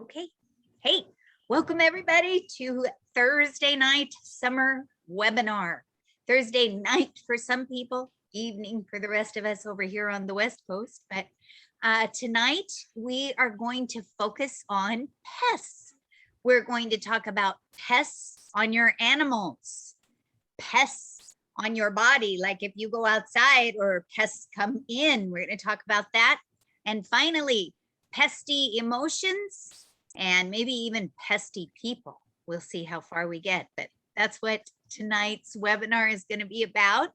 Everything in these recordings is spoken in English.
Okay. Hey, welcome everybody to Thursday night summer webinar. Thursday night for some people, evening for the rest of us over here on the West Coast. But tonight we are going to focus on pests. We're going to talk about pests on your animals, pests on your body, like if you go outside or pests come in. We're going to talk about that. And finally, pesty emotions and maybe even pesty people. We'll see how far we get, but that's what tonight's webinar is going to be about.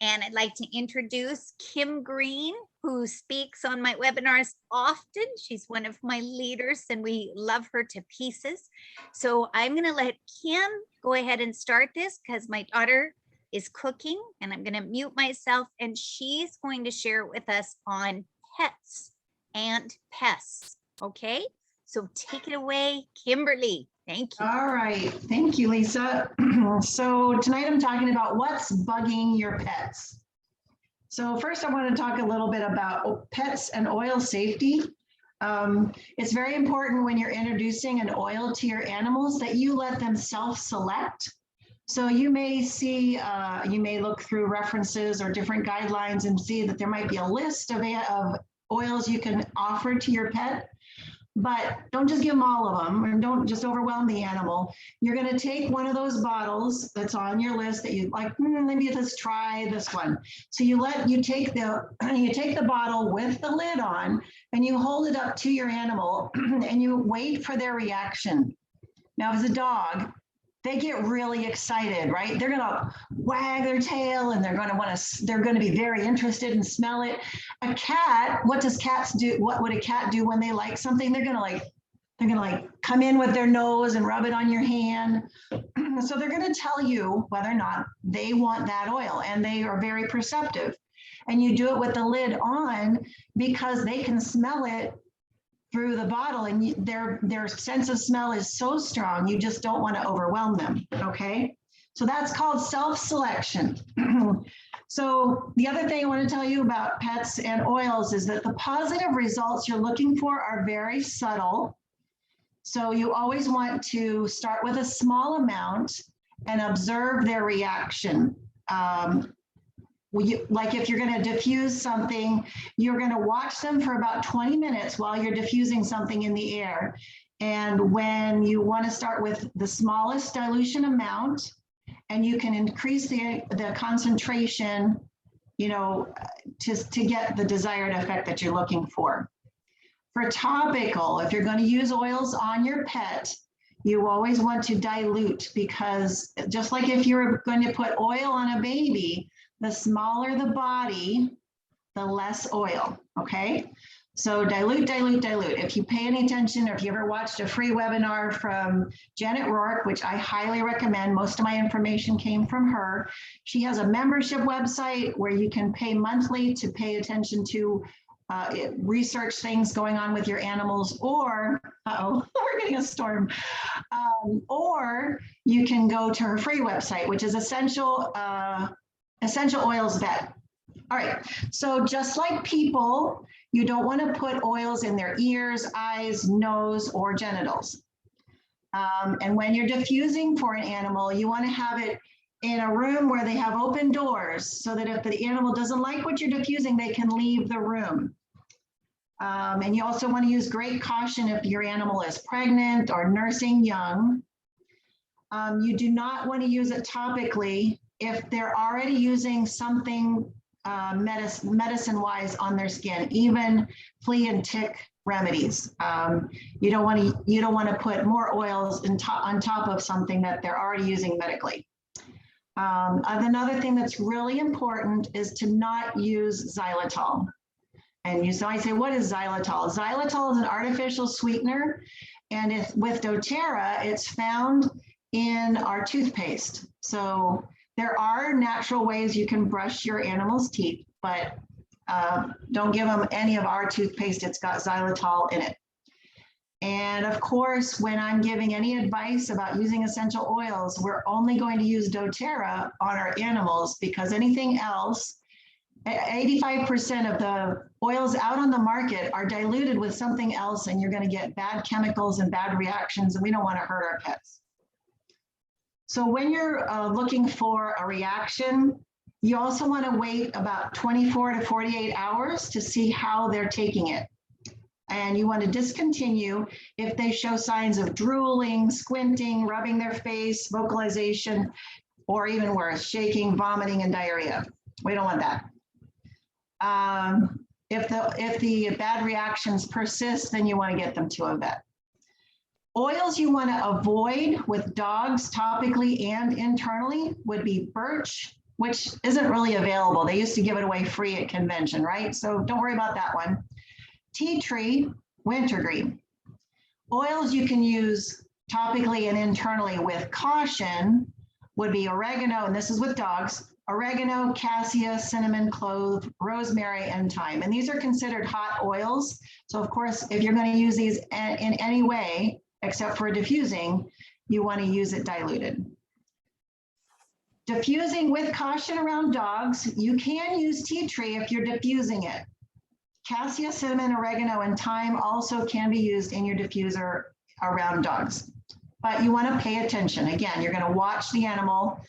And I'd like to introduce Kim Green, who speaks on my webinars often. She's one of my leaders and we love her to pieces. So I'm going to let Kim go ahead and start this because my daughter is cooking and I'm going to mute myself and she's going to share with us on pets and pests. Okay, so take it away, Kimberly. Thank you. All right, thank you, Lisa. So tonight I'm talking about what's bugging your pets. So first I want to talk a little bit about pets and oil safety. It's very important when you're introducing an oil to your animals that you let them self-select. So you may see, you may look through references or different guidelines and see that there might be a list of oils you can offer to your pet. But don't just give them all of them, and don't just overwhelm the animal. You're going to take one of those bottles that's on your list that you like. Maybe let's try this one. So you take the bottle with the lid on, and you hold it up to your animal, and you wait for their reaction. Now, as a dog, they get really excited, right? They're gonna wag their tail and they're gonna be very interested and smell it. A cat, what does cats do? What would a cat do when they like something? They're gonna come in with their nose and rub it on your hand. So they're gonna tell you whether or not they want that oil, and they are very perceptive. And you do it with the lid on because they can smell it through the bottle, and their sense of smell is so strong, you just don't want to overwhelm them, okay? So that's called self-selection. So the other thing I want to tell you about pets and oils is that the positive results you're looking for are very subtle. So you always want to start with a small amount and observe their reaction. Like if you're going to diffuse something, you're going to watch them for about 20 minutes while you're diffusing something in the air. And when you want to start with the smallest dilution amount, and you can increase the concentration, to get the desired effect that you're looking for. For topical, if you're going to use oils on your pet, you always want to dilute, because just like if you're going to put oil on a baby, the smaller the body, the less oil, okay? So dilute, dilute, dilute. If you pay any attention, or if you ever watched a free webinar from Janet Rourke, which I highly recommend, most of my information came from her. She has a membership website where you can pay monthly to pay attention to research things going on with your animals, or, we're getting a storm. Or you can go to her free website, which is Essential Oils Vet. All right, so just like people, you don't want to put oils in their ears, eyes, nose, or genitals. And when you're diffusing for an animal, you want to have it in a room where they have open doors, so that if the animal doesn't like what you're diffusing, they can leave the room. And you also want to use great caution if your animal is pregnant or nursing young. You do not want to use it topically if they're already using something medicine-wise on their skin, even flea and tick remedies. You don't want to put more oils on top of something that they're already using medically. Another thing that's really important is to not use xylitol. And you might say, what is xylitol? Xylitol is an artificial sweetener, and with doTERRA, it's found in our toothpaste. So there are natural ways you can brush your animal's teeth, but don't give them any of our toothpaste. It's got xylitol in it. And of course, when I'm giving any advice about using essential oils, we're only going to use doTERRA on our animals, because anything else, 85% of the Oils out on the market are diluted with something else, and you're going to get bad chemicals and bad reactions, and we don't want to hurt our pets. So when you're looking for a reaction, you also want to wait about 24 to 48 hours to see how they're taking it. And you want to discontinue if they show signs of drooling, squinting, rubbing their face, vocalization, or even worse, shaking, vomiting, and diarrhea. We don't want that. If the bad reactions persist, then you want to get them to a vet. Oils you want to avoid with dogs topically and internally would be birch, which isn't really available. They used to give it away free at convention, right? So don't worry about that one. Tea tree, wintergreen. Oils you can use topically and internally with caution would be oregano, and this is with dogs, oregano, cassia, cinnamon, clove, rosemary, and thyme. And these are considered hot oils. So of course, if you're going to use these in any way, except for diffusing, you want to use it diluted. Diffusing with caution around dogs, you can use tea tree if you're diffusing it. Cassia, cinnamon, oregano, and thyme also can be used in your diffuser around dogs. But you want to pay attention. Again, you're going to watch the animal.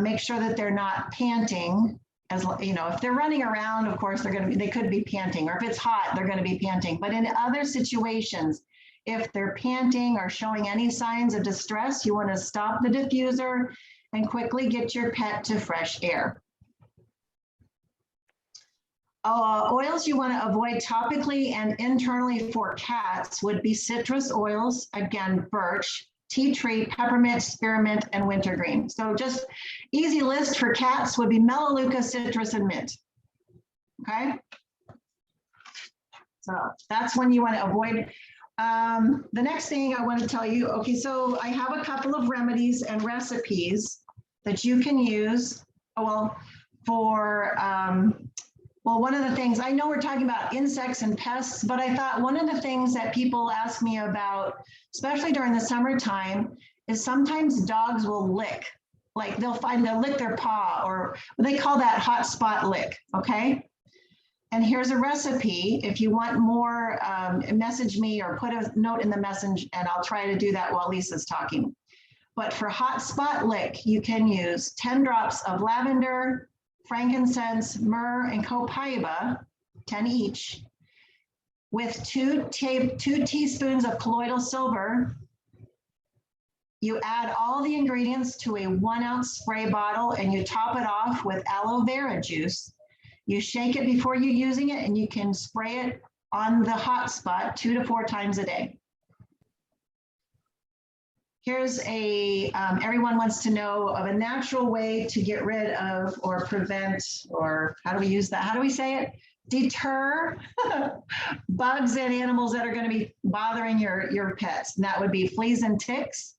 Make sure that they're not panting. As you know, if they're running around, of course, they could be panting, or if it's hot, they're going to be panting. But in other situations, if they're panting or showing any signs of distress, you want to stop the diffuser and quickly get your pet to fresh air. Oils you want to avoid topically and internally for cats would be citrus oils, again, birch, tea tree, peppermint, spearmint, and wintergreen. So just easy list for cats would be melaleuca, citrus, and mint. Okay. So that's when you want to avoid. The next thing I want to tell you, okay, so I have a couple of remedies and recipes that you can use, for, one of the things, I know we're talking about insects and pests, but I thought one of the things that people ask me about, especially during the summertime, is sometimes dogs will lick. Like they'll lick their paw, or they call that hot spot lick, okay? And here's a recipe. If you want more, message me or put a note in the message, and I'll try to do that while Lisa's talking. But for hot spot lick, you can use 10 drops of lavender, frankincense, myrrh, and copaiba, 10 each, with 2 teaspoons of colloidal silver. You add all the ingredients to a 1-ounce spray bottle, and you top it off with aloe vera juice. You shake it before you're using it, and you can spray it on the hot spot 2 to 4 times a day. Here's everyone wants to know of a natural way to get rid of or prevent, or how do we use that? How do we say it? Deter bugs and animals that are going to be bothering your pets. And that would be fleas and ticks.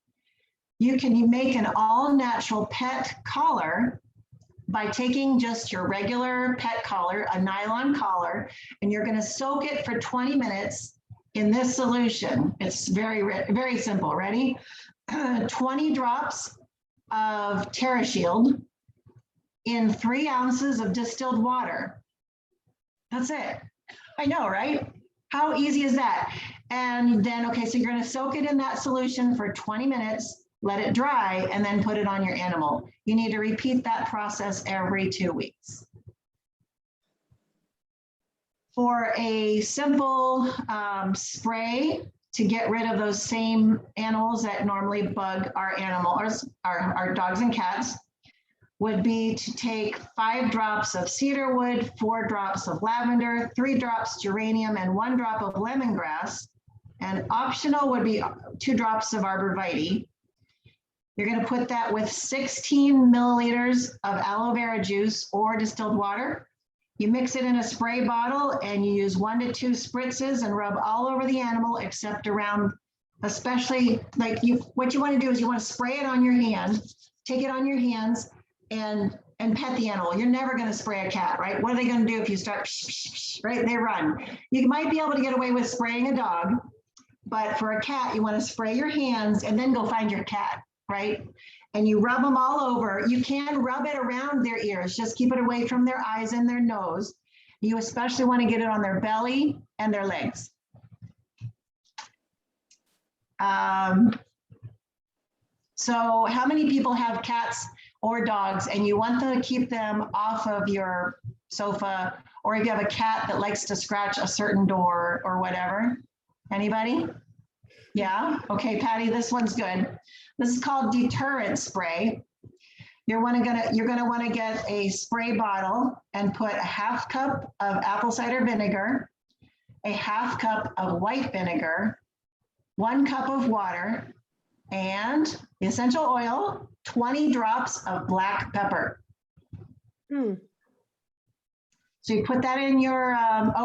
You can make an all-natural pet collar by taking just your regular pet collar, a nylon collar, and you're going to soak it for 20 minutes in this solution. It's very, very simple. Ready? 20 drops of TerraShield in 3 ounces of distilled water. That's it. I know, right? How easy is that? And then, okay, so you're going to soak it in that solution for 20 minutes, let it dry, and then put it on your animal. You need to repeat that process every 2 weeks. For a simple spray to get rid of those same animals that normally bug our dogs and cats, would be to take 5 drops of cedarwood, 4 drops of lavender, 3 drops geranium, and 1 drop of lemongrass. And optional would be 2 drops of arborvitae. You're going to put that with 16 milliliters of aloe vera juice or distilled water. You mix it in a spray bottle, and you use 1 to 2 spritzes and rub all over the animal, except around, especially like what you want to do is you want to spray it on your hand, take it on your hands and pet the animal. You're never going to spray a cat, right? What are they going to do if you start, right? They run. You might be able to get away with spraying a dog, but for a cat, you want to spray your hands and then go find your cat, right? And you rub them all over. You can rub it around their ears, just keep it away from their eyes and their nose. You especially want to get it on their belly and their legs. So how many people have cats or dogs and you want to keep them off of your sofa, or if you have a cat that likes to scratch a certain door or whatever? Anybody? Yeah, okay, Patty, this one's good. This is called deterrent spray. You're gonna want to get a spray bottle and put a half cup of apple cider vinegar, a half cup of white vinegar, 1 cup of water, and essential oil, 20 drops of black pepper. So you put that in your,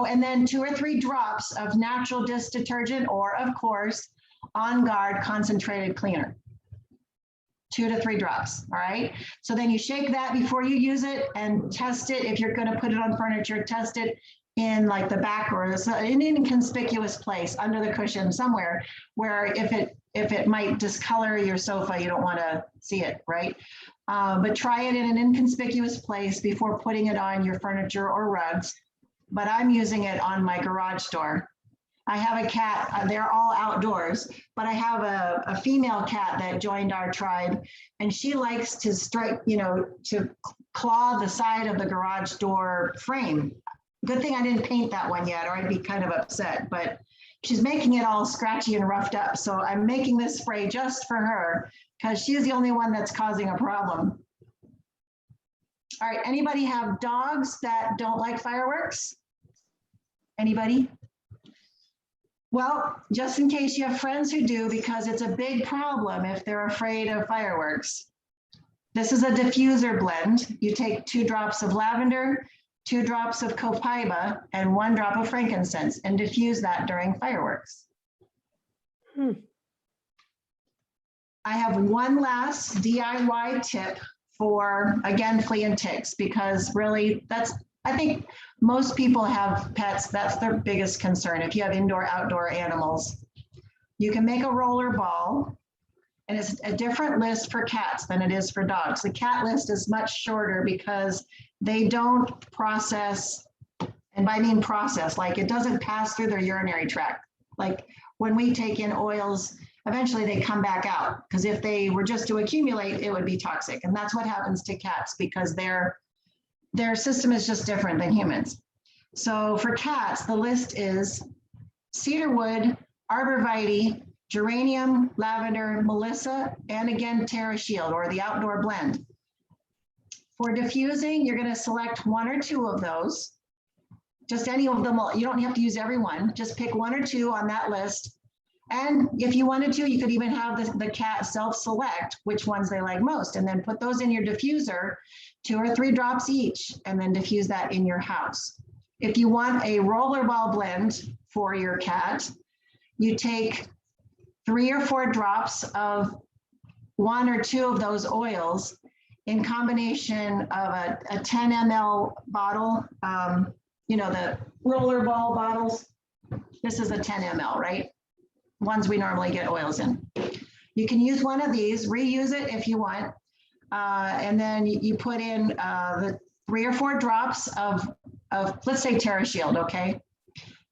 and then 2 or 3 drops of natural dish detergent, or of course, On Guard concentrated cleaner. 2 to 3 drops, all right? So then you shake that before you use it and test it. If you're gonna put it on furniture, test it in like the back or in an inconspicuous place under the cushion somewhere where if it might discolor your sofa, you don't wanna see it, right? But try it in an inconspicuous place before putting it on your furniture or rugs. But I'm using it on my garage door. I have a cat, they're all outdoors, but I have a female cat that joined our tribe, and she likes to strike, to claw the side of the garage door frame. Good thing I didn't paint that one yet, or I'd be kind of upset, but she's making it all scratchy and roughed up. So I'm making this spray just for her because she's the only one that's causing a problem. All right, anybody have dogs that don't like fireworks? Anybody? Well, just in case you have friends who do, because it's a big problem if they're afraid of fireworks. This is a diffuser blend. You take 2 drops of lavender, 2 drops of copaiba, and 1 drop of frankincense, and diffuse that during fireworks. I have one last DIY tip for, again, flea and ticks, because really I think most people have pets. That's their biggest concern. If you have indoor, outdoor animals, you can make a roller ball, and it's a different list for cats than it is for dogs. The cat list is much shorter because they don't process, and by mean process, like it doesn't pass through their urinary tract. Like when we take in oils, eventually they come back out, because if they were just to accumulate, it would be toxic. And that's what happens to cats because their system is just different than humans. So for cats, the list is cedarwood, arborvitae, geranium, lavender, melissa, and again, TerraShield, or the outdoor blend. For diffusing, you're going to select 1 or 2 of those. Just any of them. You don't have to use every one. Just pick 1 or 2 on that list. And if you wanted to, you could even have the cat self-select which ones they like most, and then put those in your diffuser, 2 or 3 drops each, and then diffuse that in your house. If you want a rollerball blend for your cat, you take 3 or 4 drops of 1 or 2 of those oils in combination of a 10 ml bottle, the rollerball bottles. This is a 10 ml, right? Ones we normally get oils in. You can use one of these, reuse it if you want, and then you put in the 3 or 4 drops of let's say TerraShield, okay?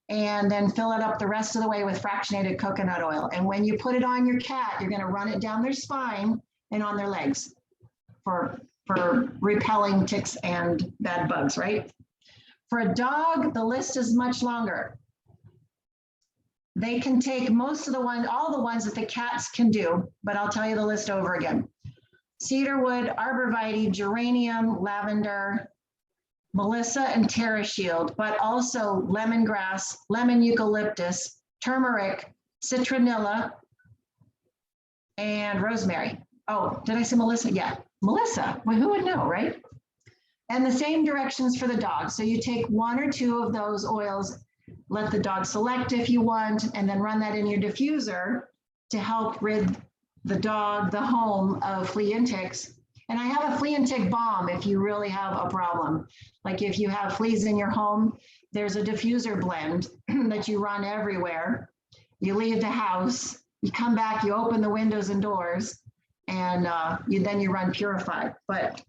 And then fill it up the rest of the way with fractionated coconut oil. And when you put it on your cat, you're gonna run it down their spine and on their legs for repelling ticks and bad bugs, right? For a dog, the list is much longer. They can take all the ones that the cats can do, but I'll tell you the list over again. Cedarwood, arborvitae, geranium, lavender, melissa, and TerraShield, but also lemongrass, lemon eucalyptus, turmeric, citronella, and rosemary. Oh, did I say melissa? Yeah, melissa. Well, who would know, right? And the same directions for the dog. So you take 1 or 2 of those oils, let the dog select if you want, and then run that in your diffuser to help rid the home of flea and ticks. And I have a flea and tick balm if you really have a problem. Like if you have fleas in your home, there's a diffuser blend that you run everywhere. You leave the house, you come back, you open the windows and doors, and then you run Purify. But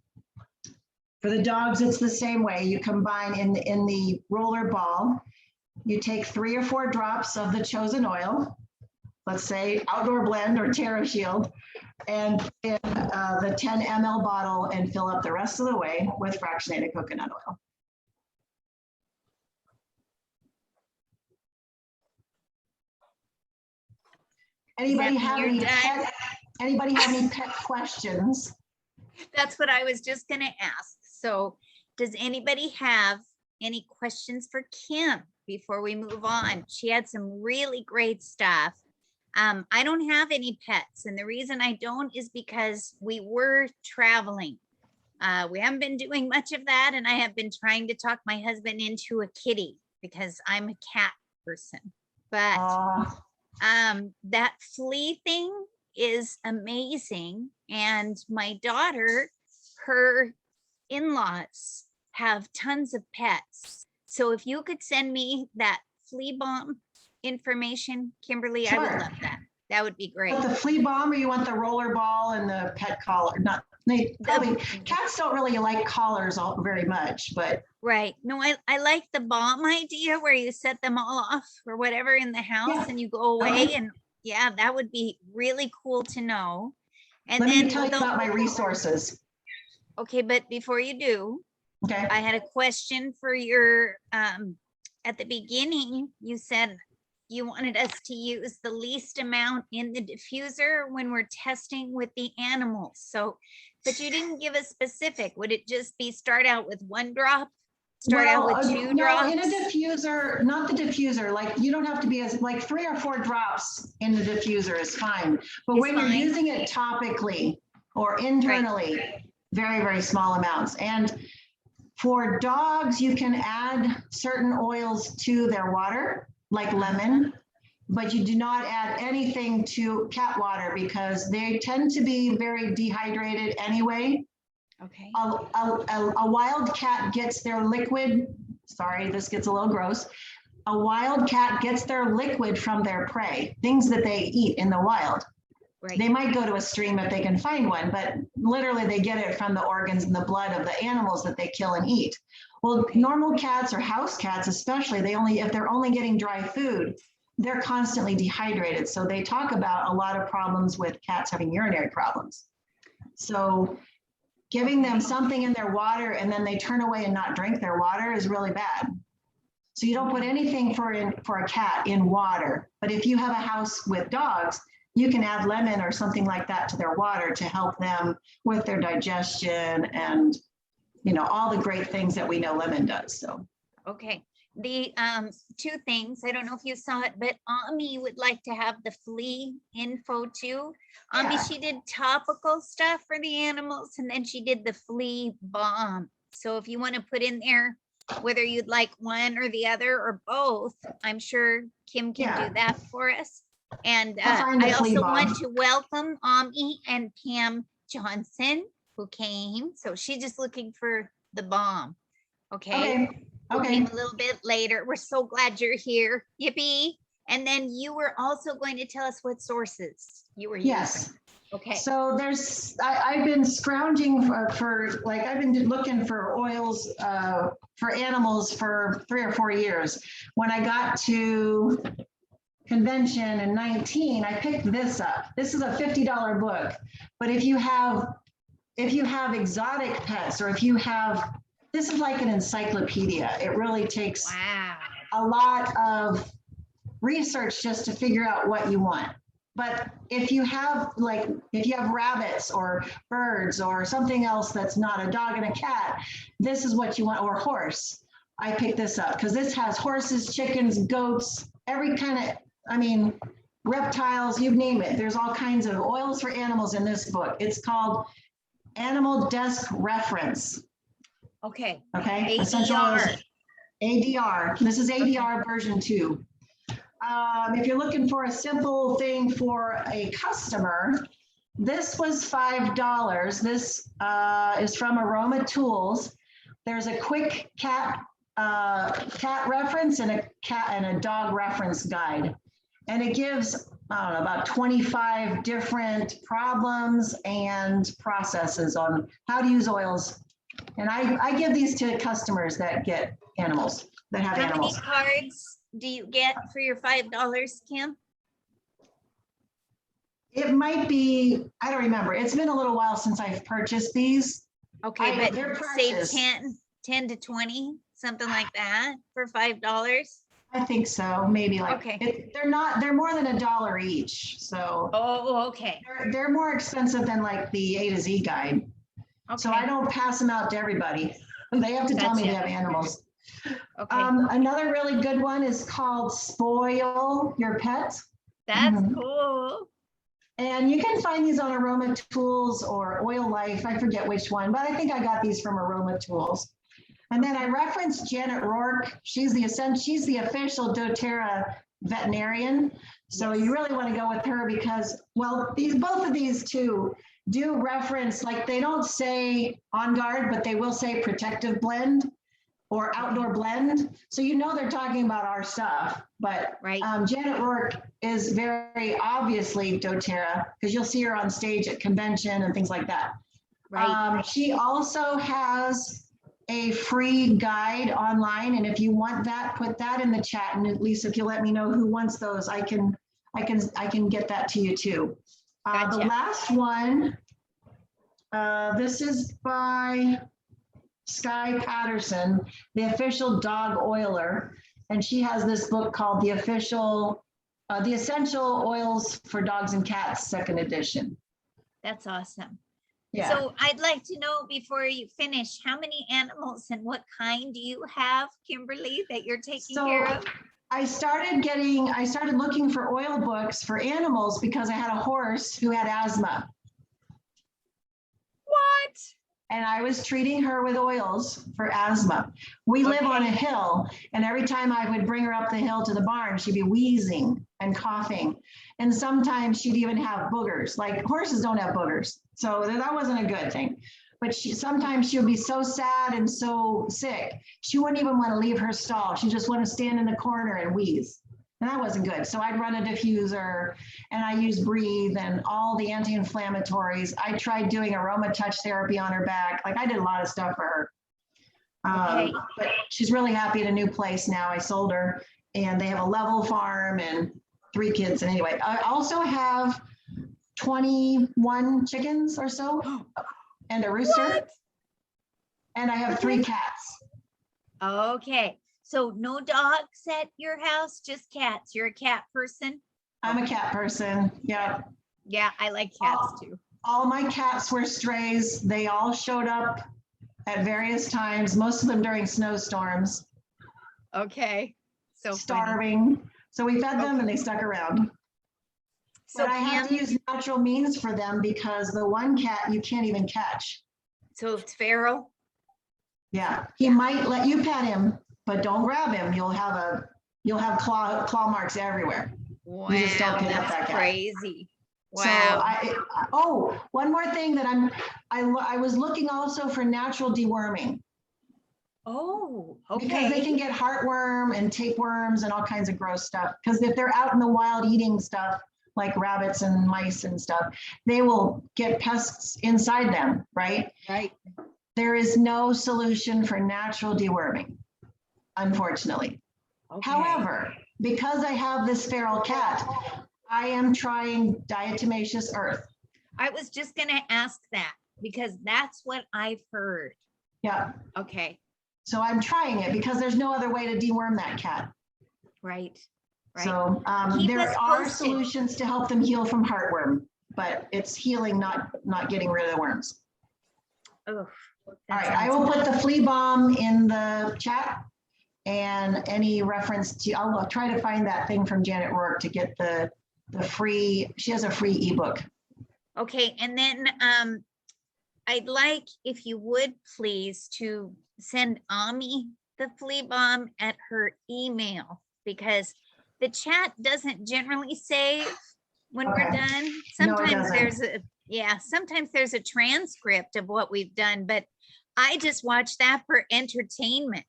For the dogs, it's the same way. You combine in the roller ball, you take 3 or 4 drops of the chosen oil, let's say Outdoor Blend or Terra Shield, and in the 10 ml bottle and fill up the rest of the way with fractionated coconut oil. Anybody have any pet questions? That's what I was just gonna ask. So does anybody have any questions for Kim before we move on? She had some really great stuff. I don't have any pets, and the reason I don't is because we were traveling. We haven't been doing much of that, and I have been trying to talk my husband into a kitty because I'm a cat person. But that flea thing is amazing. And my daughter, her in-laws have tons of pets. So if you could send me that flea bomb information, Kimberly, I would Sure. love that. That would be great. Want the flea bomb, or you want the roller ball and the pet collar? Not, cats don't really like collars very much, but. Right. No, I like the bomb idea where you set them all off or whatever in the house and you go away. Okay. And yeah, that would be really cool to know. And Let then me tell you about my resources. Okay, but before you do, Okay. I had a question for your, at the beginning, you said you wanted us to use the least amount in the diffuser when we're testing with the animals. So, but you didn't give a specific. Would it just be start out with 1 drop? Start out with 2 drops? In a diffuser, not the diffuser, like you don't have to be like 3 or 4 drops in the diffuser is fine. But when you're using it topically or internally, very, very small amounts. And for dogs, you can add certain oils to their water, like lemon, but you do not add anything to cat water because they tend to be very dehydrated anyway. Okay. A wild cat gets their liquid, sorry, this gets a little gross. A wild cat gets their liquid from their prey, things that they eat in the wild. Right. They might go to a stream if they can find one, but literally they get it from the organs and the blood of the animals that they kill and eat. Well, normal cats or house cats, especially, if they're only getting dry food, they're constantly dehydrated. So they talk about a lot of problems with cats having urinary problems. So giving them something in their water and then they turn away and not drink their water is really bad. So you don't put anything for a cat in water. But if you have a house with dogs, you can add lemon or something like that to their water to help them with their digestion and, you know, all the great things that we know lemon does. So. Okay. The 2 things, I don't know if you saw it, but Ami would like to have the flea info too. Ami, she did topical stuff for the animals and then she did the flea bomb. So if you want to put in there whether you'd like one or the other or both, I'm sure Kim can do that for us. And I also want to welcome Ami and Pam Johnson, who came. So she's just looking for the bomb. Okay. Who came a little bit later. We're so glad you're here. Yippee. And then you were also going to tell us what sources you were using. Okay. So I've been scrounging for I've been looking for oils for animals for 3 or 4 years. When I got to convention in 19, I picked this up. This is a $50 book. But if you have exotic pets, or this is like an encyclopedia. It really takes a lot of research just to figure out what you want. But if you have rabbits or birds or something else that's not a dog and a cat, this is what you want, or horse. I picked this up because this has horses, chickens, goats, every kind of, reptiles, you name it. There's all kinds of oils for animals in this book. It's called Animal Desk Reference. Okay. ADR. ADR. This is ADR version 2. If you're looking for a simple thing for a customer, this was $5. This is from Aroma Tools. There's a quick cat reference and a dog reference guide. And it gives, about 25 different problems and processes on how to use oils And I give these to customers that get animals, that have How many animals. cards do you get for your $5, Kim? It might be, I don't remember. It's been a little while since I've purchased these. Okay, They're but say precious. 10 to 20, something like that for $5. I think so, maybe like, Okay. they're more than $1 each. So Oh, okay. they're more expensive than like the A to Z guide. So I Okay. don't pass them out to everybody. They have to tell me they Gotcha. have animals. Okay. Another really good one is called Spoil Your Pet. That's Mhm. cool. And you can find these on Aroma Tools or Oil Life. I forget which one, but I think I got these from Aroma Tools. And then I referenced Janet Rourke. She's the official doTERRA veterinarian. So Yes. you really want to go with her because, well, both of these two do reference, like they don't say On Guard, but they will say protective blend or outdoor blend. So you know they're talking about our stuff. But Right. Janet Rourke is very obviously doTERRA because you'll see her on stage at convention and things like that. Right. She also has a free guide online, and if you want that, put that in the chat. And at least if you let me know who wants those, I can get that to you too. Gotcha. The last one, this is by Sky Patterson, the official dog oiler, and she has this book called the Essential Oils for Dogs and Cats, second edition. That's awesome. Yeah. So I'd like to know before you finish, how many animals and what kind do you have, Kimberly, that you're taking care of? I started looking for oil books for animals because I had a horse who had asthma. What? And I was treating her with oils for asthma. We live on a hill, and every time I would bring her up the hill to the barn, she'd be wheezing and coughing. And sometimes she'd even have boogers. Like horses don't have boogers. So that wasn't a good thing. But sometimes she would be so sad and so sick, she wouldn't even want to leave her stall. She just want to stand in the corner and wheeze. And that wasn't good. So I'd run a diffuser and I used Breathe and all the anti-inflammatories. I tried doing aroma touch therapy on her back. Like I did a lot of stuff for her. But she's really happy at a new place now. I sold her and they have a level farm and 3 kids. And anyway, I also have 21 chickens or so and a rooster. What? And I have 3 cats. Okay. So no dogs at your house, just cats. You're a cat person? I'm a cat person. Yeah. Yeah, I like cats too. All my cats were strays. They all showed up at various times, most of them during snowstorms. Okay. So starving. Funny. So we fed them and they stuck around. So but I have to use natural means for them because the one cat you can't even catch. So it's feral? Yeah. He might let you pet him, but don't grab him. You'll have claw marks everywhere. Wow, you just don't pick up that cat. Crazy. Wow. So one more thing that I was looking also for natural deworming. Oh, okay. Because they can get heartworm and tapeworms and all kinds of gross stuff. Because if they're out in the wild eating stuff like rabbits and mice and stuff, they will get pests inside them, right? Right. There is no solution for natural deworming, unfortunately. Okay. However, because I have this feral cat, I am trying diatomaceous earth. I was just going to ask that because that's what I've heard. Yeah. Okay. So I'm trying it because there's no other way to deworm that cat. Right. Right. So there are solutions to help them heal from heartworm, but it's healing, not getting rid of the worms. Oh. All right. I will put the flea balm in the chat and any reference to, I'll try to find that thing from Janet Rourke to get the free, she has a free ebook. Okay. And then I'd like, if you would please, to send Ami the flea balm at her email because the chat doesn't generally save when we're done. Sometimes sometimes there's a transcript of what we've done, but I just watch that for entertainment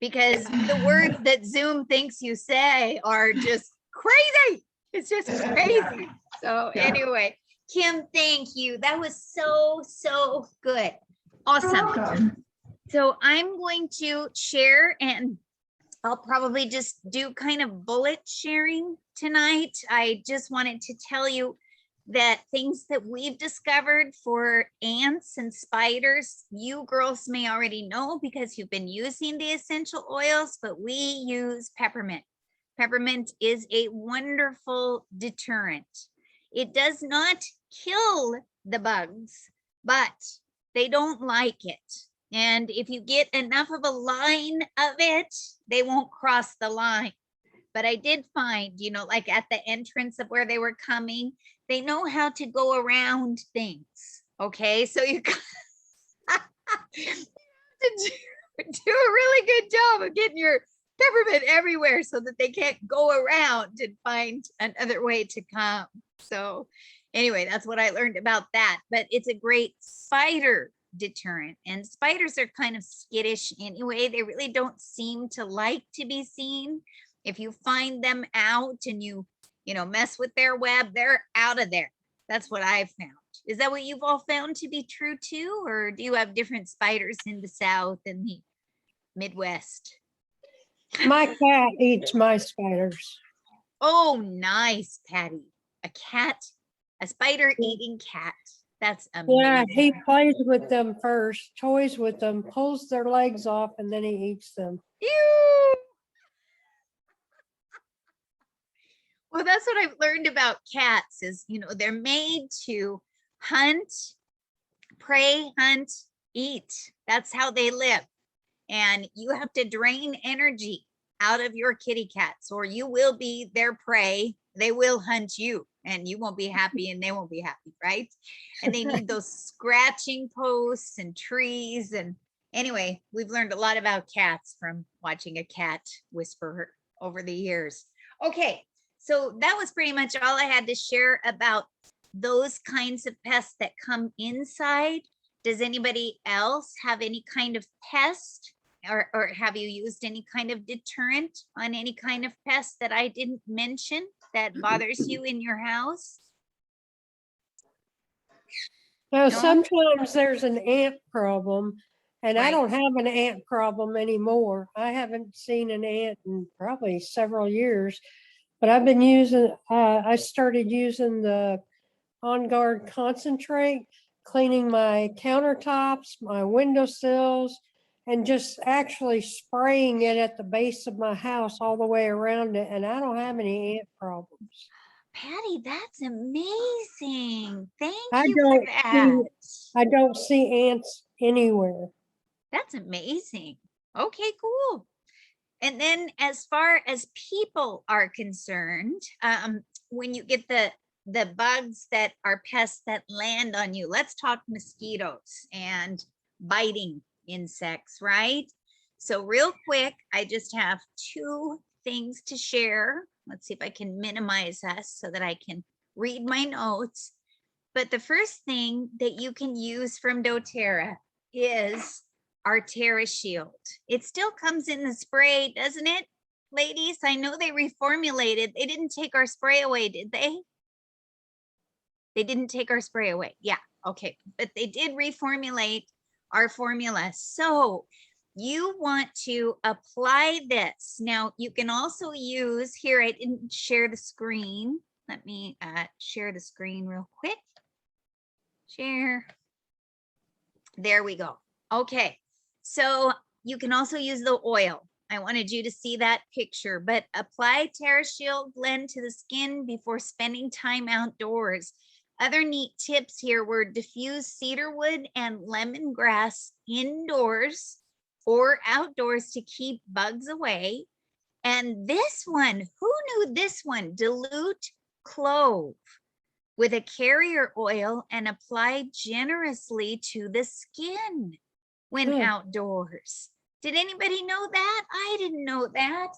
because the words that Zoom thinks you say are just crazy. It's just crazy. So anyway, Kim, thank you. That was so good. Awesome. Welcome. So I'm going to share, and I'll probably just do kind of bullet sharing tonight. I just wanted to tell you that things that we've discovered for ants and spiders, you girls may already know because you've been using the essential oils, but we use peppermint. Peppermint is a wonderful deterrent. It does not kill the bugs, but they don't like it. And if you get enough of a line of it, they won't cross the line. But I did find, you know, like at the entrance of where they were coming, they know how to go around things. Okay, so you got to do a really good job of getting your peppermint everywhere so that they can't go around and find another way to come. So anyway, that's what I learned about that. But it's a great spider deterrent, and spiders are kind of skittish anyway. They really don't seem to like to be seen. If you find them out and you know, mess with their web, they're out of there. That's what I've found. Is that what you've all found to be true too? Or do you have different spiders in the South and the Midwest? My cat eats my spiders. Oh, nice, Patty. A cat, a spider eating cat. That's amazing. Yeah, he plays with them first, toys with them, pulls their legs off, and then he eats them. Ew. Well, that's what I've learned about cats is, you know, they're made to hunt, prey, hunt, eat. That's how they live. And you have to drain energy out of your kitty cats or you will be their prey. They will hunt you and you won't be happy and they won't be happy, right? And they need those scratching posts and trees. And anyway, we've learned a lot about cats from watching a cat whisper over the years. Okay, so that was pretty much all I had to share about those kinds of pests that come inside. Does anybody else have any kind of pest or have you used any kind of deterrent on any kind of pest that I didn't mention that bothers you in your house? Now, No? sometimes there's an ant problem, and I Right. don't have an ant problem anymore. I haven't seen an ant in probably several years, but I've been using, I started using the On Guard concentrate, cleaning my countertops, my windowsills, and just actually spraying it at the base of my house all the way around it, and I don't have any ant problems. Patty, that's amazing. Thank I you for don't that. I don't see ants anywhere. That's amazing. Okay, cool. And then as far as people are concerned, when you get the bugs that are pests that land on you, let's talk mosquitoes and biting insects, right? So real quick, I just have two things to share. Let's see if I can minimize us so that I can read my notes. But the first thing that you can use from doTERRA is our Terra Shield. It still comes in the spray, doesn't it, ladies? I know they reformulated. They didn't take our spray away, did they? They didn't take our spray away. Yeah, okay. But they did reformulate our formula. So you want to apply this. Now, you can also use, here, I didn't share the screen. Let me share the screen real quick. Share. There we go. Okay, so you can also use the oil. I wanted you to see that picture, but apply Terra Shield blend to the skin before spending time outdoors. Other neat tips here were diffuse cedarwood and lemongrass indoors or outdoors to keep bugs away. And this one, who knew this one? Dilute clove with a carrier oil and apply generously to the skin when outdoors. Did anybody know that? I didn't know that.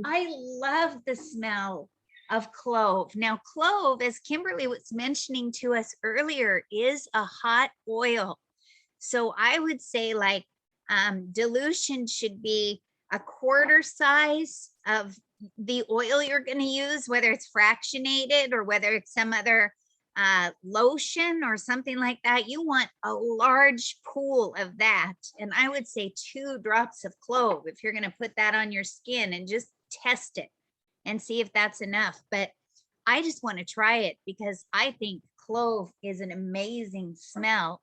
I love the smell of clove. Now, clove, as Kimberly was mentioning to us earlier, is a hot oil. So I would say like dilution should be a quarter size of the oil you're going to use, whether it's fractionated or whether it's some other lotion or something like that, you want a large pool of that. And I would say 2 drops of clove if you're going to put that on your skin, and just test it and see if that's enough. But I just want to try it because I think clove is an amazing smell.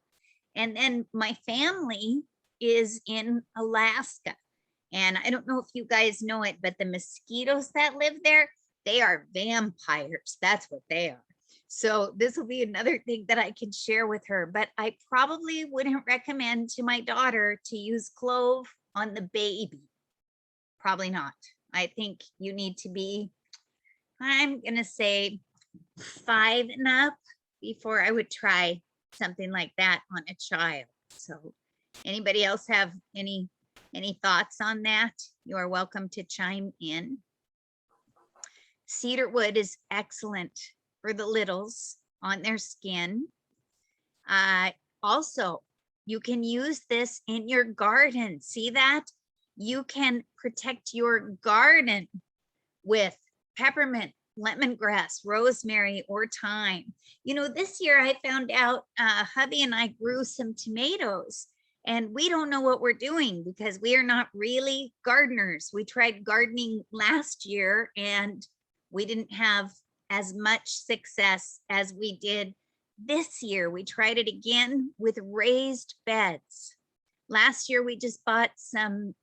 And then my family is in Alaska. And I don't know if you guys know it, but the mosquitoes that live there, they are vampires. That's what they are. So this will be another thing that I can share with her, but I probably wouldn't recommend to my daughter to use clove on the baby. Probably not. I think you need to be, I'm going to say 5 and up before I would try something like that on a child. So anybody else have any thoughts on that? You are welcome to chime in. Cedar wood is excellent for the littles on their skin. Also, you can use this in your garden. See that? You can protect your garden with peppermint, lemongrass, rosemary, or thyme. You know, this year I found out hubby and I grew some tomatoes, and we don't know what we're doing because we are not really gardeners. We tried gardening last year and we didn't have as much success as we did this year. We tried it again with raised beds. Last year, we just bought some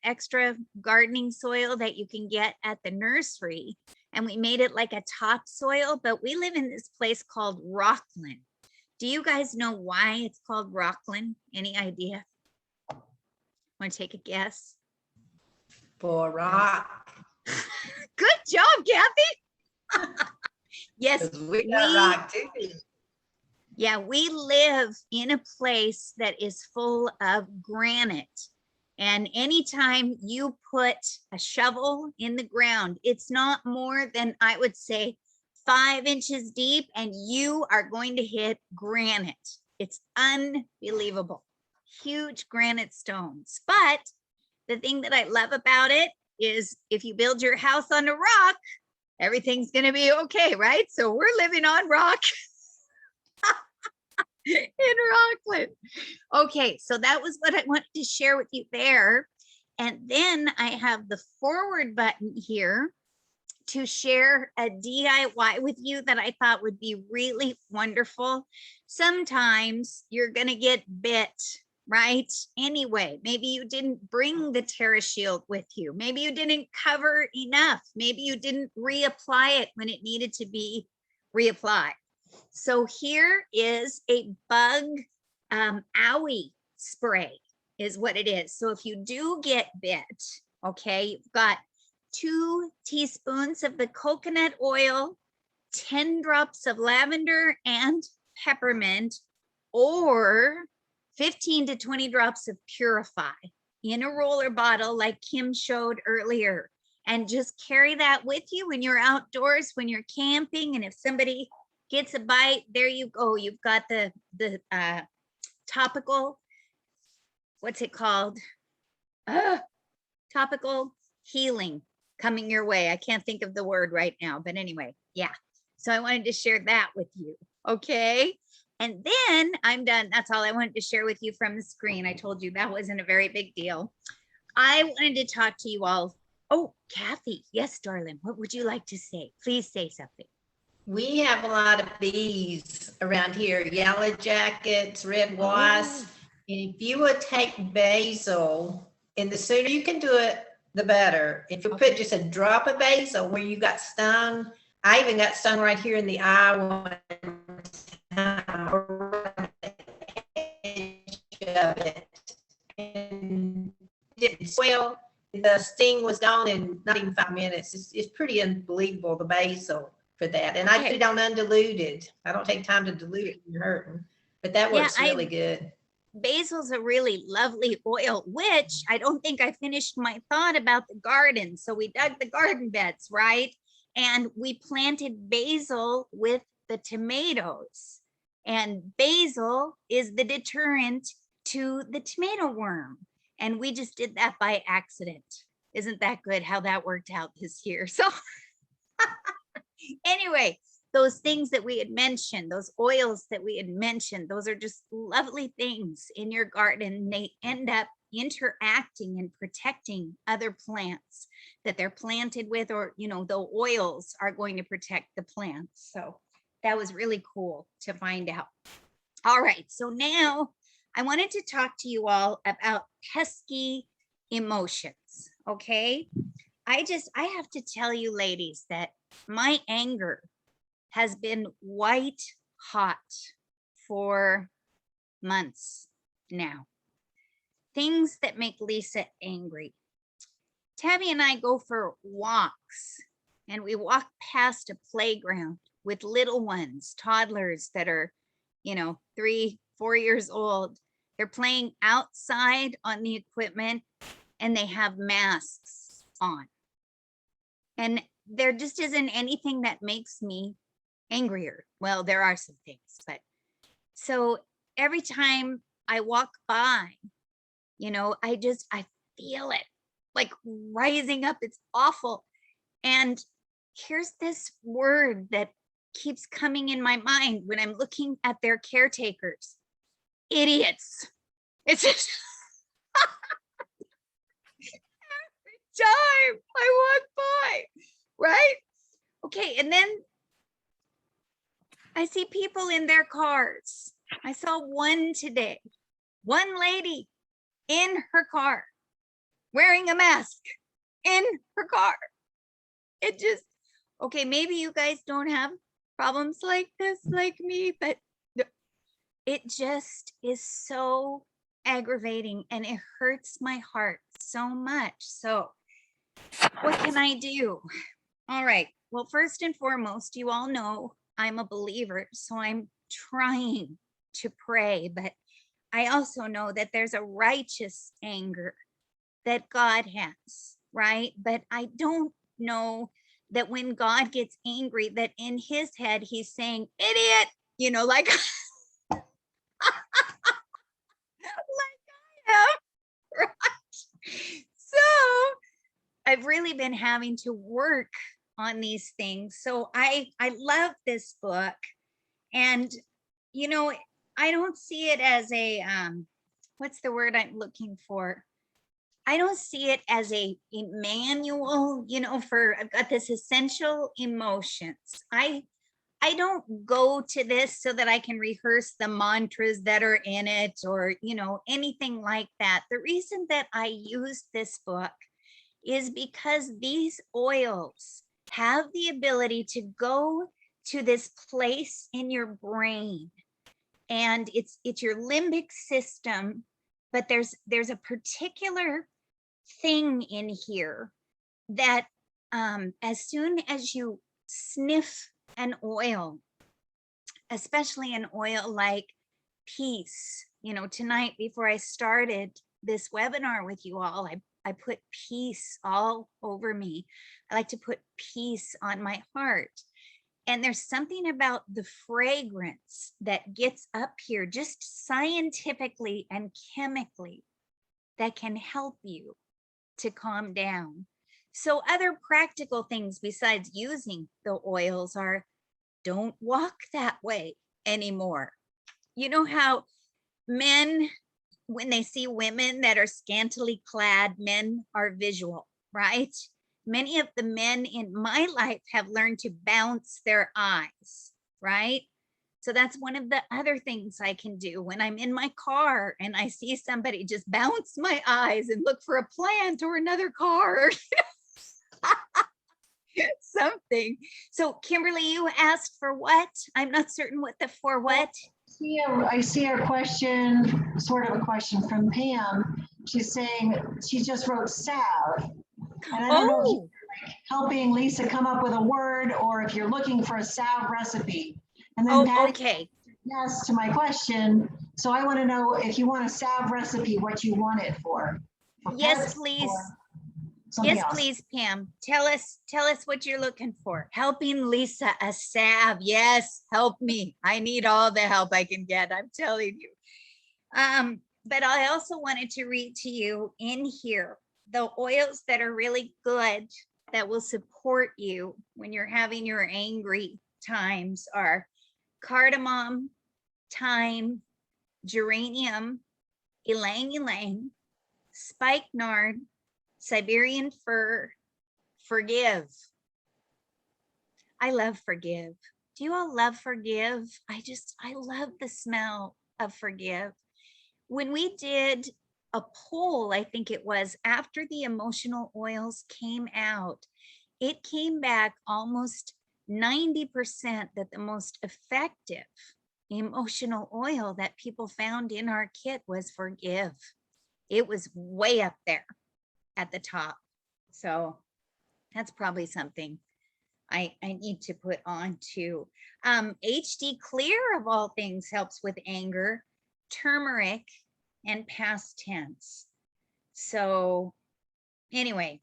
extra gardening soil that you can get at the nursery, and we made it like a topsoil, but we live in this place called Rockland. Do you guys know why it's called Rockland? Any idea? Want to take a guess? For rock. Good job, Kathy. Yes, 'Cause we got rock too. yeah, we live in a place that is full of granite. And anytime you put a shovel in the ground, it's not more than, I would say, 5 inches deep, and you are going to hit granite. It's unbelievable. Huge granite stones. But the thing that I love about it is if you build your house on a rock, everything's going to be okay, right? So we're living on rock in Rockland. Okay, so that was what I wanted to share with you there. And then I have the forward button here to share a DIY with you that I thought would be really wonderful. Sometimes you're going to get bit, right? Anyway, maybe you didn't bring the TerraShield with you. Maybe you didn't cover enough. Maybe you didn't reapply it when it needed to be reapplied. So here is a bug owie spray is what it is. So if you do get bit, okay, you've got 2 teaspoons of the coconut oil, 10 drops of lavender and peppermint, or 15 to 20 drops of Purify in a roller bottle like Kim showed earlier. And just carry that with you when you're outdoors, when you're camping. And if somebody gets a bite, there you go. You've got the topical, what's it called? Topical healing coming your way. I can't think of the word right now, but anyway, yeah. So I wanted to share that with you. Okay. And then I'm done. That's all I wanted to share with you from the screen. I told you that wasn't a very big deal. I wanted to talk to you all. Oh, Kathy. Yes, darling. What would you like to say? Please say something. We have a lot of bees around here, yellow jackets, red wasps. And if you would take basil, and the sooner you can do it, the better. If you put just a drop of basil where you got stung, I even got stung right here in the eye one time, around the edge of it. And it didn't swell. The sting was gone in not even 5 minutes. It's pretty unbelievable, the basil for that. And I put it on undiluted. I don't take time to dilute it when you're hurting, but that works really good. Basil's a really lovely oil, which I don't think I finished my thought about the garden. So we dug the garden beds, right? And we planted basil with the tomatoes. And basil is the deterrent to the tomato worm. And we just did that by accident. Isn't that good how that worked out this year? So anyway, those things that we had mentioned, those oils that we had mentioned, those are just lovely things in your garden. They end up interacting and protecting other plants that they're planted with, or, you know, the oils are going to protect the plants. So that was really cool to find out. All right, so now I wanted to talk to you all about pesky emotions, okay? I have to tell you ladies that my anger has been white hot for months now. Things that make Lisa angry. Tabby and I go for walks, and we walk past a playground with little ones, toddlers that are, you know, 3, 4 years old. They're playing outside on the equipment, and they have masks on. And there just isn't anything that makes me angrier. Well, there are some things, but so every time I walk by, you know, I feel it like rising up. It's awful. And here's this word that keeps coming in my mind when I'm looking at their caretakers: idiots. It's just every time I walk by, right? Okay, and then I see people in their cars. I saw one today, one lady in her car wearing a mask in her car. It just, okay, maybe you guys don't have problems like this, like me, but it just is so aggravating and it hurts my heart so much. So what can I do? All right. Well, first and foremost, you all know I'm a believer, so I'm trying to pray, but I also know that there's a righteous anger that God has, right? But I don't know that when God gets angry, that in his head, he's saying, idiot, you know, like, like I am, right? So I've really been having to work on these things. So I love this book, and you know, I don't see it as a what's the word I'm looking for? I don't see it as a manual, you know, for I've got this essential emotions. I don't go to this so that I can rehearse the mantras that are in it, or, you know, anything like that. The reason that I use this book is because these oils have the ability to go to this place in your brain, and it's your limbic system, but there's a particular thing in here that as soon as you sniff an oil, especially an oil like peace, you know, tonight before I started this webinar with you all, I put peace all over me. I like to put peace on my heart. And there's something about the fragrance that gets up here just scientifically and chemically that can help you to calm down. So other practical things besides using the oils are, don't walk that way anymore. You know how men, when they see women that are scantily clad, men are visual, right? Many of the men in my life have learned to bounce their eyes, right? So that's one of the other things I can do when I'm in my car and I see somebody, just bounce my eyes and look for a plant or another car, something. So Kimberly, you asked for what? I'm not certain what the for what. I see a question, sort of a question from Pam. She's saying she just wrote salve. And I don't know if you're helping Lisa come up with a word or if you're looking for a salve recipe. And then Patty, Okay. yes, to my question. So I want to know if you want a salve recipe, what you want it for. Yes, please. Yes, please, Pam. Tell us what you're looking for. Helping Lisa a salve. Yes, help me. I need all the help I can get. I'm telling you. But I also wanted to read to you in here the oils that are really good that will support you when you're having your angry thymes are cardamom, thyme, geranium, ylang ylang, spikenard, Siberian fir, forgive. I love forgive. Do you all love forgive? I love the smell of forgive. When we did a poll, I think it was after the emotional oils came out, it came back almost 90% that the most effective emotional oil that people found in our kit was forgive. It was way up there at the top. So that's probably something I need to put on too. HD Clear of all things helps with anger, turmeric, and past tense. So anyway,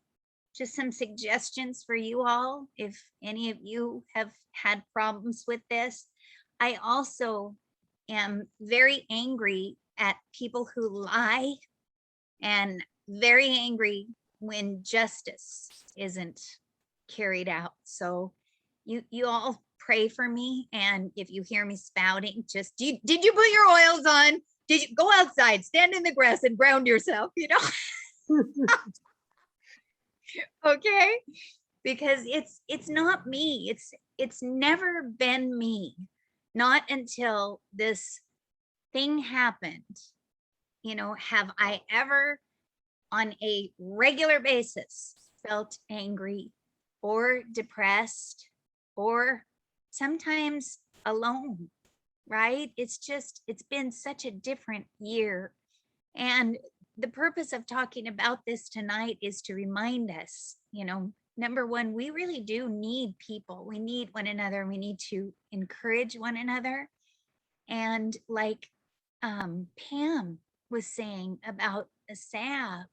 just some suggestions for you all if any of you have had problems with this. I also am very angry at people who lie and very angry when justice isn't carried out. So you all pray for me, and if you hear me spouting, just did you put your oils on? Did you go outside, stand in the grass and ground yourself, you know? Okay, because it's not me. It's never been me. Not until this thing happened, you know, have I ever on a regular basis felt angry or depressed or sometimes alone, right? It's been such a different year. And the purpose of talking about this tonight is to remind us, you know, number one, we really do need people. We need one another. We need to encourage one another. And like Pam was saying about the salve,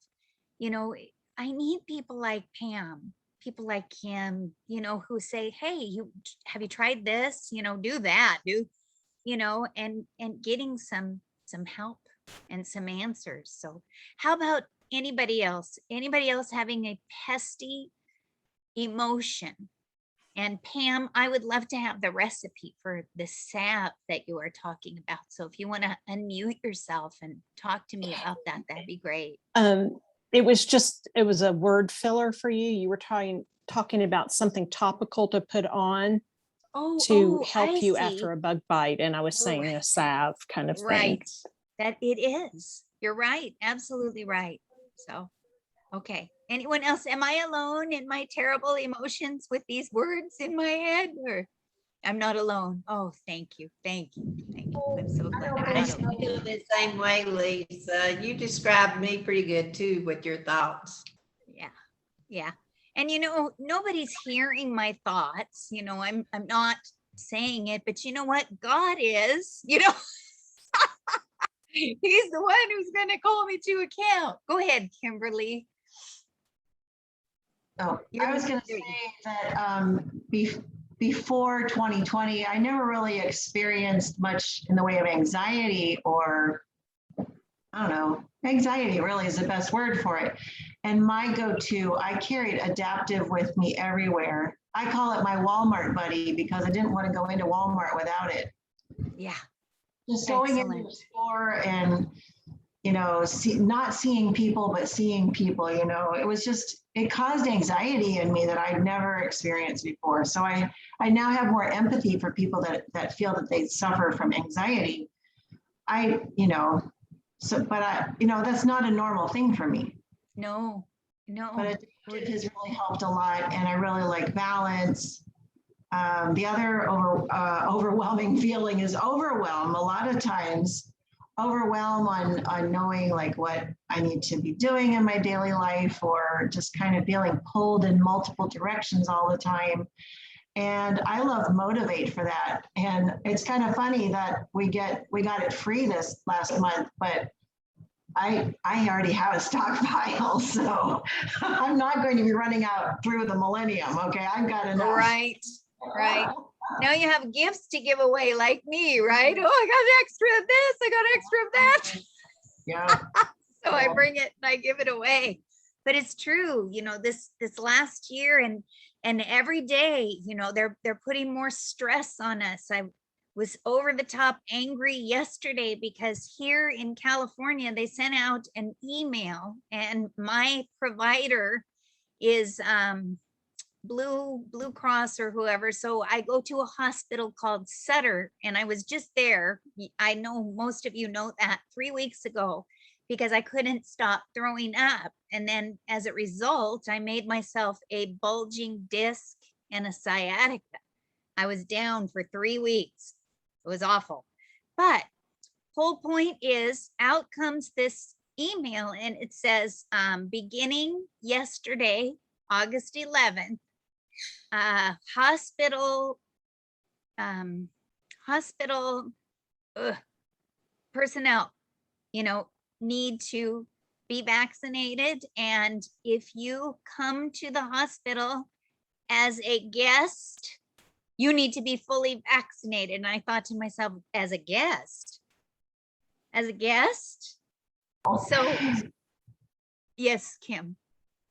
you know, I need people like Pam, people like Kim, you know, who say, hey, have you tried this? You know, do that, you know, and getting some help and some answers. So how about anybody else? Anybody else having a pesty emotion? And Pam, I would love to have the recipe for the salve that you are talking about. So if you want to unmute yourself and talk to me about that, that'd be great. It was a word filler for you. You were talking about something topical to put on to help you after a bug bite. And I was saying a salve kind of thing. Right. That it is. You're right. Absolutely right. So, okay. Anyone else? Am I alone in my terrible emotions with these words in my head, or I'm not alone? Oh, thank you. Thank you. Thank you. I'm so glad. I'm I not alone. feel the same way, Lisa. You described me pretty good too with your thoughts. Yeah. Yeah. And you know, nobody's hearing my thoughts. You know, I'm not saying it, but you know what? God is, you know. He's the one who's going to call me to account. Go ahead, Kimberly. Oh, I was going to say that before 2020, I never really experienced much in the way of anxiety, or I don't know, anxiety really is the best word for it. And my go-to, I carried Adaptive with me everywhere. I call it my Walmart buddy because I didn't want to go into Walmart without it. Yeah. Just going into the store and, you know, not seeing people, but seeing people, you know, it caused anxiety in me that I'd never experienced before. So I now have more empathy for people that feel that they suffer from anxiety. You know, that's not a normal thing for me. No. But it has really helped a lot. And I really like balance. The other overwhelming feeling is overwhelm. A lot of times, overwhelm on knowing like what I need to be doing in my daily life, or just kind of feeling pulled in multiple directions all the time. And I love Motivate for that. And it's kind of funny that we got it free this last month, but I already have a stockpile, so I'm not going to be running out through the millennium. Okay, I've got enough. Right. Now you have gifts to give away like me, right? Oh, I got extra of this, I got extra of that. Yeah. So I bring it and I give it away. But it's true, you know, this last year, and And every day, they're putting more stress on us. I was over the top angry yesterday because here in California, they sent out an email, and my provider is Blue Cross or whoever. So I go to a hospital called Sutter, and I was just there. I know most of you know that 3 weeks ago, because I couldn't stop throwing up. And then as a result, I made myself a bulging disc and a sciatica. I was down for 3 weeks. It was awful. But whole point is, out comes this email, and it says, beginning yesterday, August 11th, hospital personnel, need to be vaccinated. And if you come to the hospital as a guest, you need to be fully vaccinated. And I thought to myself, as a guest? So, yes, Kim.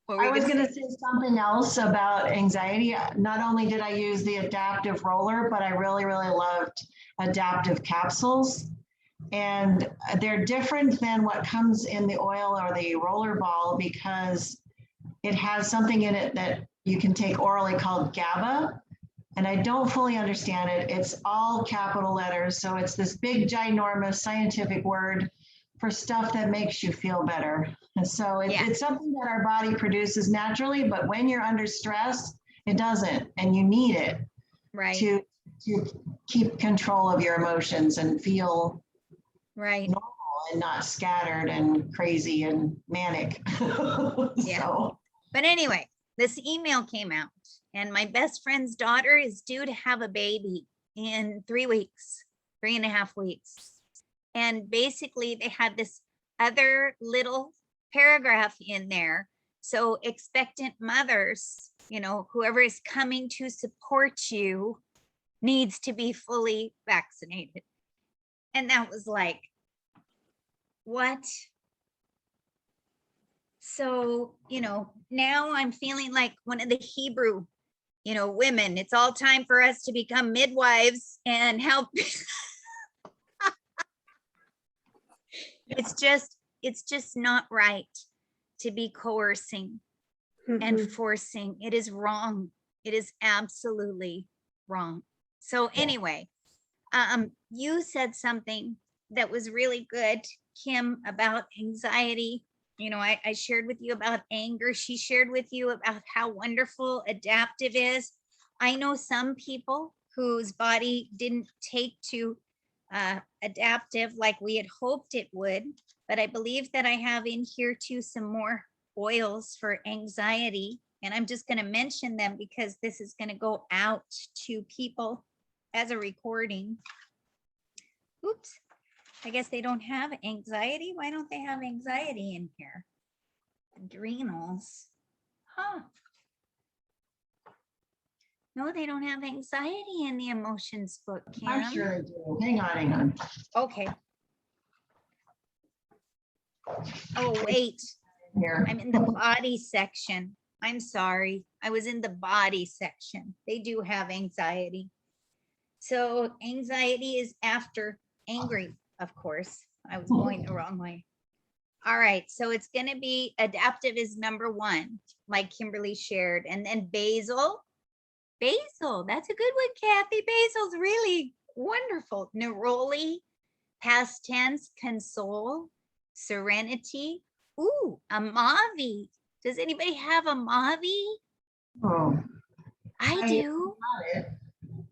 I was going to say something else about anxiety. Not only did I use the adaptive roller, but I really, really loved adaptive capsules. And they're different than what comes in the oil or the roller ball, because it has something in it that you can take orally called GABA. And I don't fully understand it. It's all capital letters. So it's this big, ginormous scientific word for stuff that makes you feel better. And so it's something that our body produces naturally, but when you're under stress, it doesn't, and you need it to keep control of your emotions and feel normal and not scattered and crazy and manic. So. But anyway, this email came out, and my best friend's daughter is due to have a baby in 3 weeks, 3.5 weeks. And basically they had this other little paragraph in there. So expectant mothers, whoever is coming to support you needs to be fully vaccinated. And that was like, what? So, now I'm feeling like one of the Hebrew, women. It's all time for us to become midwives and help. It's just not right to be coercing and forcing. It is wrong. It is absolutely wrong. So anyway, you said something that was really good, Kim, about anxiety. I shared with you about anger. She shared with you about how wonderful adaptive is. I know some people whose body didn't take to adaptive like we had hoped it would, but I believe that I have in here too some more oils for anxiety, and I'm just going to mention them because this is going to go out to people as a recording. Oops, I guess they don't have anxiety. Why don't they have anxiety in here? Adrenals, huh? No, they don't have anxiety in the emotions book, Kim. I'm sure I do. Hang on. Okay. Oh, wait. Here. I'm in the body section. I'm sorry. I was in the body section. They do have anxiety. So anxiety is after angry, of course. I was going the wrong way. All right. So it's going to be adaptive is number 1, like Kimberly shared. And then basil. Basil, that's a good one, Kathy. Basil's really wonderful. Neroli, past tense, console, serenity. Ooh, Amavi. Does anybody have Amavi? Oh, I do.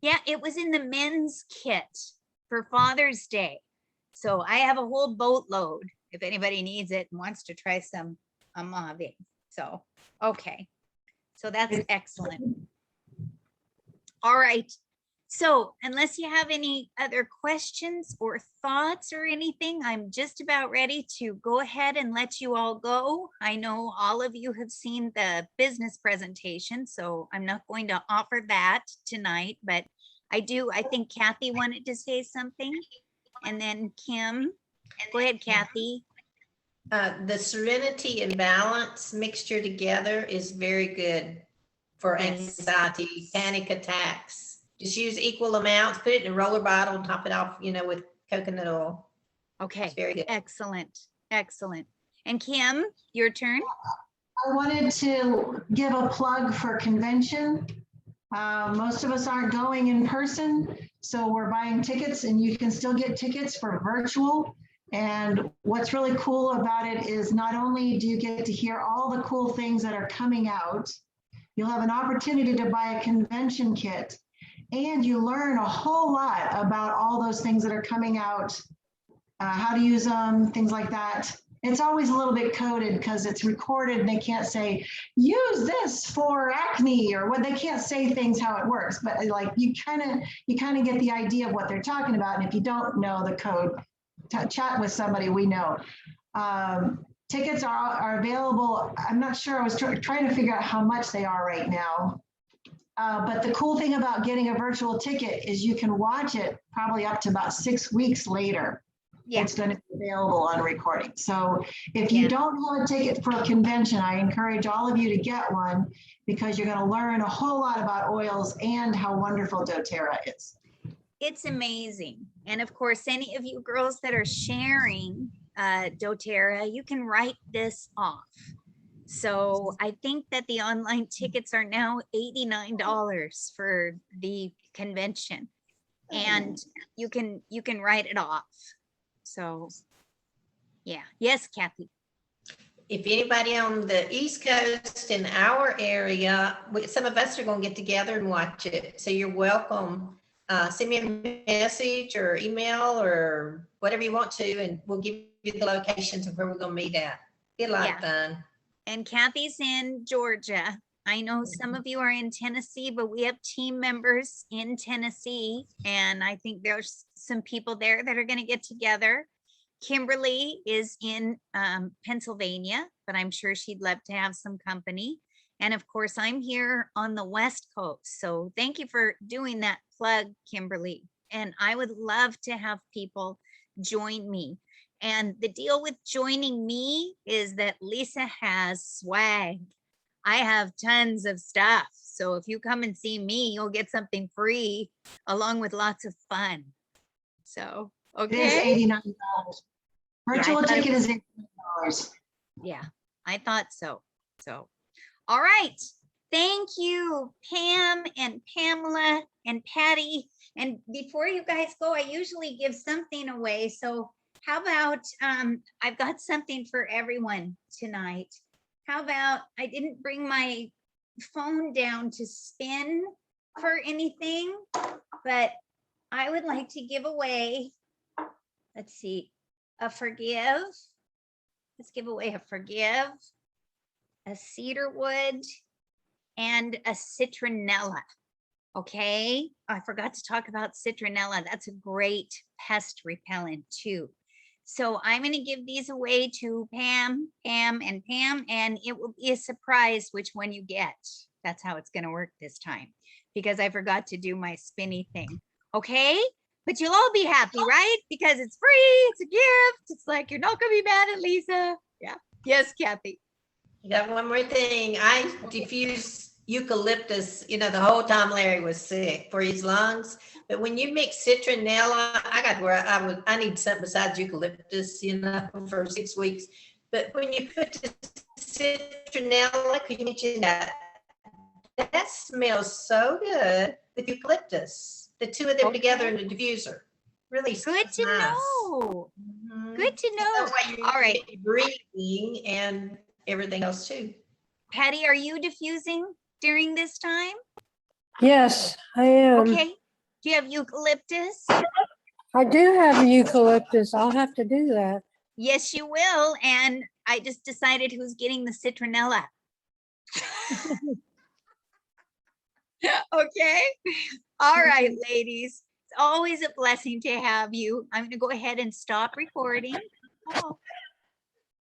Yeah, it was in the men's kit for Father's Day. So I have a whole boatload if anybody needs it and wants to try some Amavi. So, okay. So that's excellent. All right. So unless you have any other questions or thoughts or anything, I'm just about ready to go ahead and let you all go. I know all of you have seen the business presentation, so I'm not going to offer that tonight, but I think Kathy wanted to say something, and then Kim. Go ahead, Kathy. The serenity and balance mixture together is very good for Yes. anxiety, panic attacks. Just use equal amounts, put it in a roller bottle and top it off, with coconut oil. Okay, It's very good. excellent, excellent. And Kim, your turn. I wanted to give a plug for convention. Most of us aren't going in person, so we're buying tickets, and you can still get tickets for virtual. And what's really cool about it is not only do you get to hear all the cool things that are coming out, you'll have an opportunity to buy a convention kit, and you learn a whole lot about all those things that are coming out, how to use them, things like that. It's always a little bit coded because it's recorded and they can't say, use this for acne, or what, they can't say things how it works, but like you kind of get the idea of what they're talking about. And if you don't know the code, chat with somebody we know. Tickets are available. I'm not sure, I was trying to figure out how much they are right now. But the cool thing about getting a virtual ticket is you can watch it probably up to about 6 weeks later. Yeah, It's going to be available on recording. So if you don't have a ticket for a convention, I encourage all of you to get one, because you're going to learn a whole lot about oils and how wonderful doTERRA is. it's amazing. And of course, any of you girls that are sharing doTERRA, you can write this off. So I think that the online tickets are now $89 for the convention, and you can write it off. So yeah, yes, Kathy. If anybody on the East Coast in our area, some of us are going to get together and watch it. So you're welcome. Send me a message or email or whatever you want to, and we'll give you the locations of where we're going to meet at. Be a lot of fun. And Kathy's in Georgia. I know some of you are in Tennessee, but we have team members in Tennessee, and I think there's some people there that are going to get together. Kimberly is in Pennsylvania, but I'm sure she'd love to have some company. And of course, I'm here on the West Coast. So thank you for doing that plug, Kimberly. And I would love to have people join me. And the deal with joining me is that Lisa has swag. I have tons of stuff. So if you come and see me, you'll get something free along with lots of fun. So, okay. It is $89. Virtual ticket is $89. Yeah, I thought so. So, all right. Thank you, Pam and Pamela and Patty. And before you guys go, I usually give something away. So how about, I've got something for everyone tonight. How about, I didn't bring my phone down to spin for anything, but I would like to give away, let's see, a Forgive. Let's give away a Forgive, a cedar wood, and a citronella. Okay, I forgot to talk about citronella. That's a great pest repellent too. So I'm going to give these away to Pam, and it will be a surprise which one you get. That's how it's going to work this time, because I forgot to do my spinny thing. Okay, but you'll all be happy, right? Because it's free, it's a gift. It's like, you're not going to be mad at Lisa. Yeah. Yes, Kathy. You got one more thing. I diffused eucalyptus, the whole time Larry was sick, for his lungs. But when you mix citronella, I got where I need something besides eucalyptus, for 6 weeks. But when you put the citronella, could you mention that? That smells so good with eucalyptus. The two of them together in the diffuser. Really good to nice. Know. Mm-hmm. Good to know. All right. Breathing and everything else too. Patty, are you diffusing during this time? Yes, I am. Okay. Do you have eucalyptus? I do have eucalyptus. I'll have to do that. Yes, you will. And I just decided who's getting the citronella. Okay. All right, ladies. It's always a blessing to have you. I'm going to go ahead and stop recording. Oh.